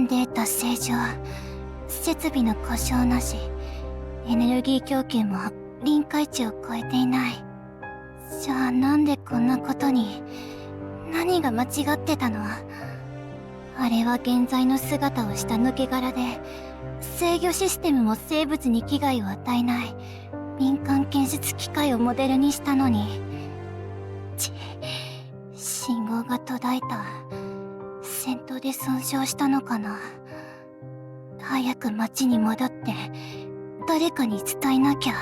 データ正常、設備の故障なし、エネルギー供給も臨界値を超えていない。じゃあなんでこんなことに。何が間違ってたの？あれは現在の姿をした抜け殻で、制御システムも生物に危害を与えない民間建設機械をモデルにしたのに。信号が途絶えた。戦闘で損傷したのかな。早く町に戻って誰かに伝えなきゃ。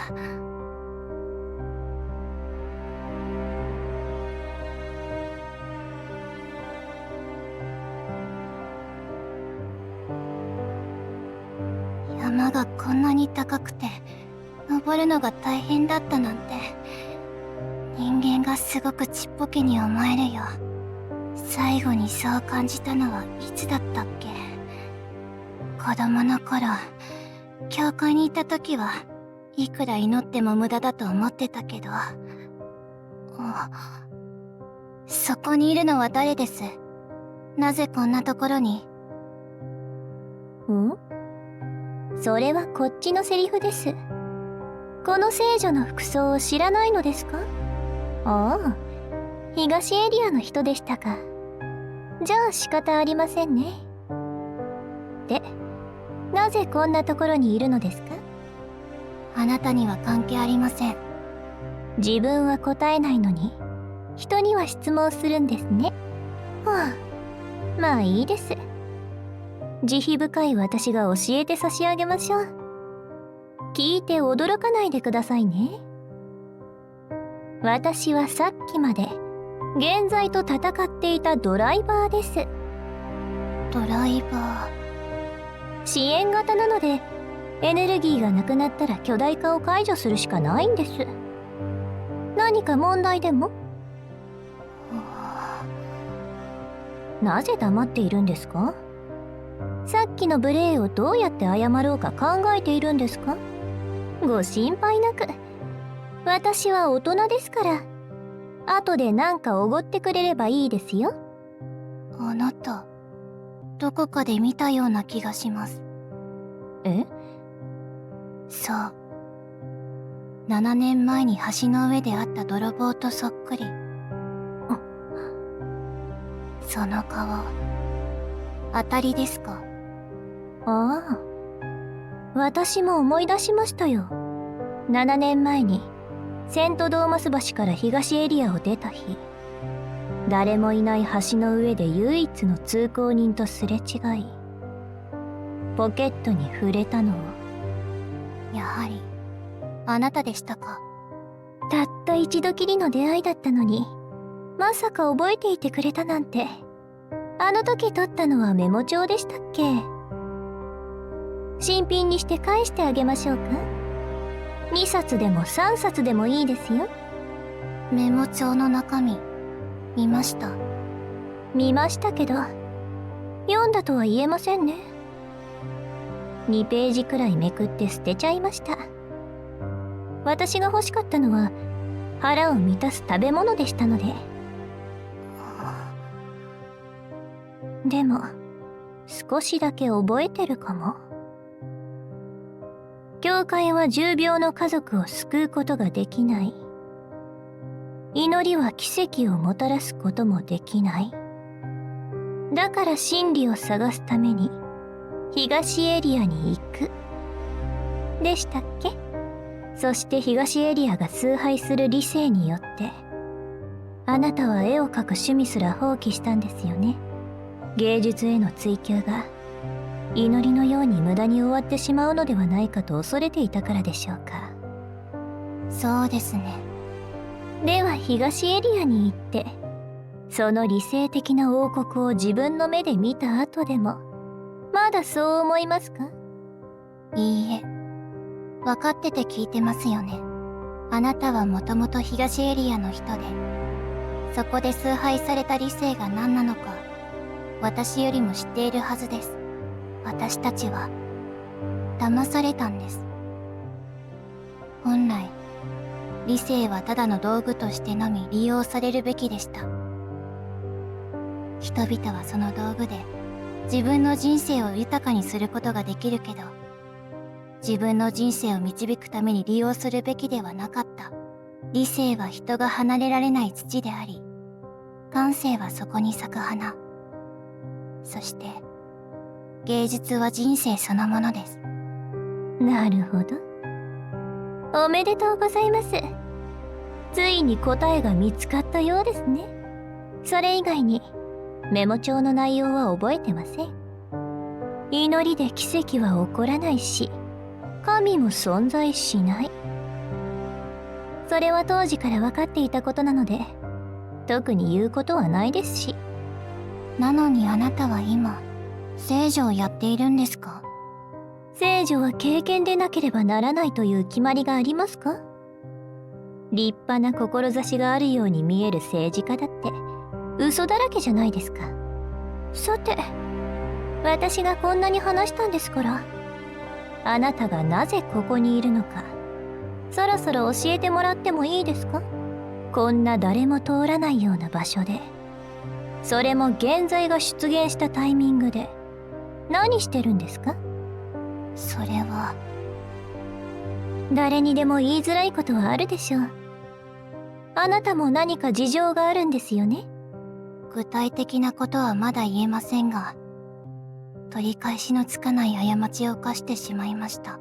山がこんなに高くて登るのが大変だったなんて。人間がすごくちっぽけに思えるよ。最後にそう感じたのはいつだったっけ。子供の頃、教会に行った時はいくら祈っても無駄だと思ってたけど。そこにいるのは誰です？なぜこんなところに？それはこっちのセリフです。この聖女の服装を知らないのですか？ああ、東エリアの人でしたか。じゃあ仕方ありませんね。で、なぜこんなところにいるのですか？あなたには関係ありません。自分は答えないのに、人には質問するんですね。まあいいです。慈悲深い私が教えて差し上げましょう。聞いて驚かないでくださいね。私はさっきまで現在と戦っていたドライバーです。ドライバー。支援型なので、エネルギーがなくなったら巨大化を解除するしかないんです。何か問題でも？なぜ黙っているんですか？さっきの無礼をどうやって謝ろうか考えているんですか？ご心配なく。私は大人ですから。後で何かおごってくれればいいですよ。あなた、どこかで見たような気がします。え？そう。7年前に橋の上で会った泥棒とそっくり。その顔、当たりですか？ああ、私も思い出しましたよ。7年前にセントドーマス橋から東エリアを出た日、誰もいない橋の上で唯一の通行人とすれ違い、ポケットに触れたのを。やはりあなたでしたか。たった一度きりの出会いだったのに、まさか覚えていてくれたなんて。あの時撮ったのはメモ帳でしたっけ？新品にして返してあげましょうか。2冊でも3冊でもいいですよ。メモ帳の中身、見ました。見ましたけど、読んだとは言えませんね。2ページくらいめくって捨てちゃいました。私が欲しかったのは腹を満たす食べ物でしたので。でも少しだけ覚えてるかも。教会は重病の家族を救うことができない。祈りは奇跡をもたらすこともできない。だから真理を探すために東エリアに行く。でしたっけ？そして東エリアが崇拝する理性によって、あなたは絵を描く趣味すら放棄したんですよね。芸術への追求が祈りのように無駄に終わってしまうのではないかと恐れていたからでしょうか。そうですね。では東エリアに行って、その理性的な王国を自分の目で見た後でも、まだそう思いますか？いいえ。分かってて聞いてますよね。あなたはもともと東エリアの人で、そこで崇拝された理性が何なのか、私よりも知っているはずです。私たちは騙されたんです。本来理性はただの道具としてのみ利用されるべきでした。人々はその道具で自分の人生を豊かにすることができるけど、自分の人生を導くために利用するべきではなかった。理性は人が離れられない土であり、感性はそこに咲く花。そして、芸術は人生そのものです。なるほど。おめでとうございます。ついに答えが見つかったようですね。それ以外にメモ帳の内容は覚えてません。祈りで奇跡は起こらないし、神も存在しない。それは当時から分かっていたことなので、特に言うことはないですし。なのにあなたは今、聖女をやっているんですか？聖女は経験でなければならないという決まりがありますか？立派な志があるように見える政治家だって嘘だらけじゃないですか。さて、私がこんなに話したんですから、あなたがなぜここにいるのか、そろそろ教えてもらってもいいですか？こんな誰も通らないような場所で、それも現在が出現したタイミングで、何してるんですか？それは、誰にでも言いづらいことはあるでしょう。あなたも何か事情があるんですよね？具体的なことはまだ言えませんが、取り返しのつかない過ちを犯してしまいました。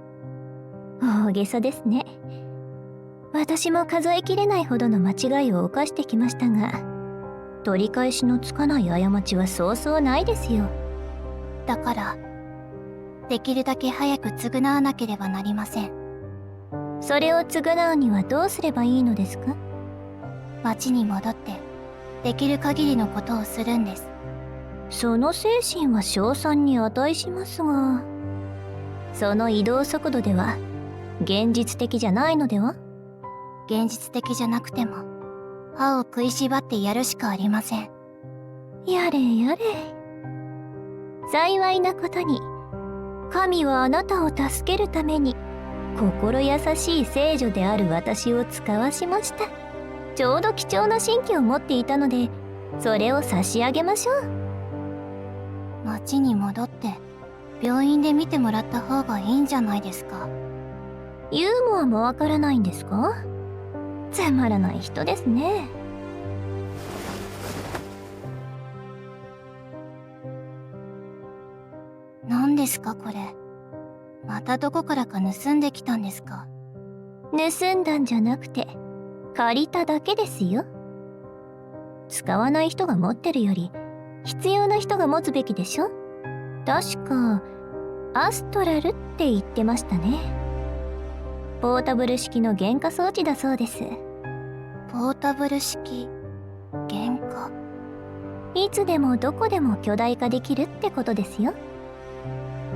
大げさですね。私も数えきれないほどの間違いを犯してきましたが、取り返しのつかない過ちはそうそうないですよ。だから、できるだけ早く償わなければなりません。それを償うにはどうすればいいのですか？町に戻って、できる限りのことをするんです。その精神は称賛に値しますが、その移動速度では現実的じゃないのでは？現実的じゃなくても、歯を食いしばってやるしかありません。やれやれ。幸いなことに、神はあなたを助けるために心優しい聖女である私を使わしました。ちょうど貴重な神器を持っていたので、それを差し上げましょう。町に戻って病院で見てもらった方がいいんじゃないですか？ユーモアもわからないんですか？つまらない人ですね。何ですかこれ？またどこからか盗んできたんですか？盗んだんじゃなくて、借りただけですよ。使わない人が持ってるより、必要な人が持つべきでしょ？確か、アストラルって言ってましたね。ポータブル式の原価装置だそうです。ポータブル式、原価。いつでもどこでも巨大化できるってことですよ。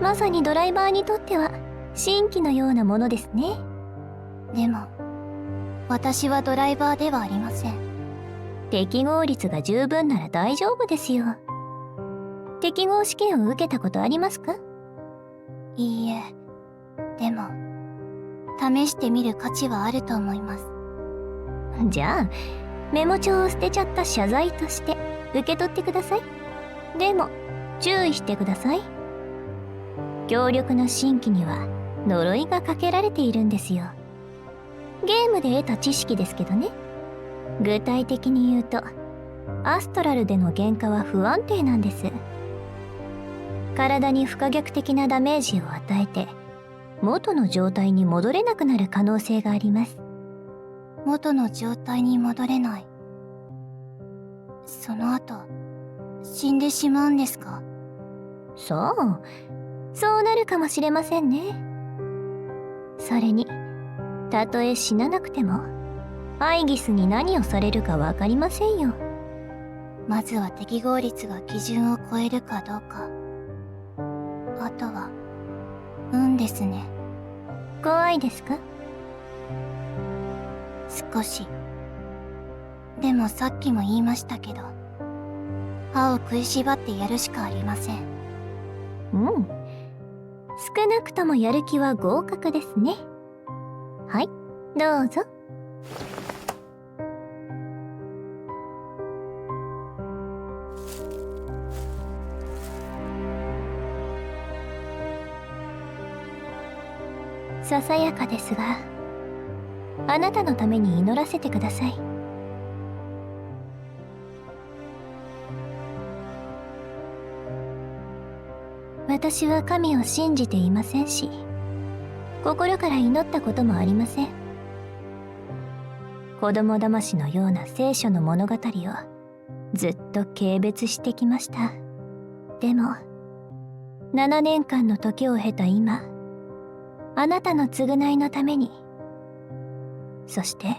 まさにドライバーにとっては新規のようなものですね。でも、私はドライバーではありません。適合率が十分なら大丈夫ですよ。適合試験を受けたことありますか？いいえ、でも、試してみる価値はあると思います。じゃあ、メモ帳を捨てちゃった謝罪として受け取ってください。でも、注意してください。強力な神器には呪いがかけられているんですよ。ゲームで得た知識ですけどね。具体的に言うと、アストラルでの原価は不安定なんです。体に不可逆的なダメージを与えて、元の状態に戻れなくなる可能性があります。元の状態に戻れない。その後、死んでしまうんですか？そう、そうなるかもしれませんね。それに、たとえ死ななくても、アイギスに何をされるかわかりませんよ。まずは適合率が基準を超えるかどうか。あとは、運ですね。怖いですか？少し。でもさっきも言いましたけど、歯を食いしばってやるしかありません。うん。少なくともやる気は合格ですね。はい、どうぞ。ささやかですが、あなたのために祈らせてください。私は神を信じていませんし、心から祈ったこともありません。子供騙しのような聖書の物語をずっと軽蔑してきました。でも、7年間の時を経た今、あなたの償いのために、そして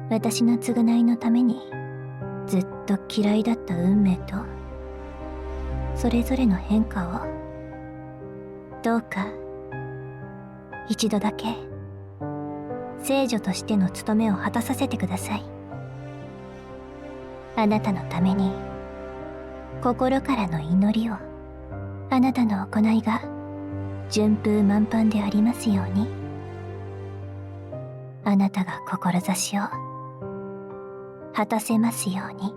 私の償いのために、ずっと嫌いだった運命とそれぞれの変化を、どうか一度だけ聖女としての務めを果たさせてください。あなたのために心からの祈りを、あなたの行いが順風満帆でありますように。あなたが志を果たせますように。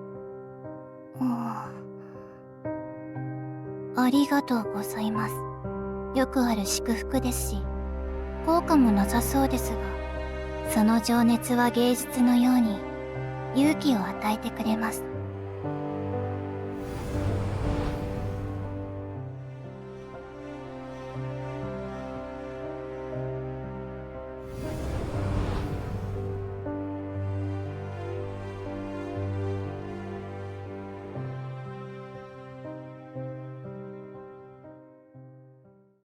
ありがとうございます。よくある祝福ですし、効果もなさそうですが、その情熱は芸術のように勇気を与えてくれます。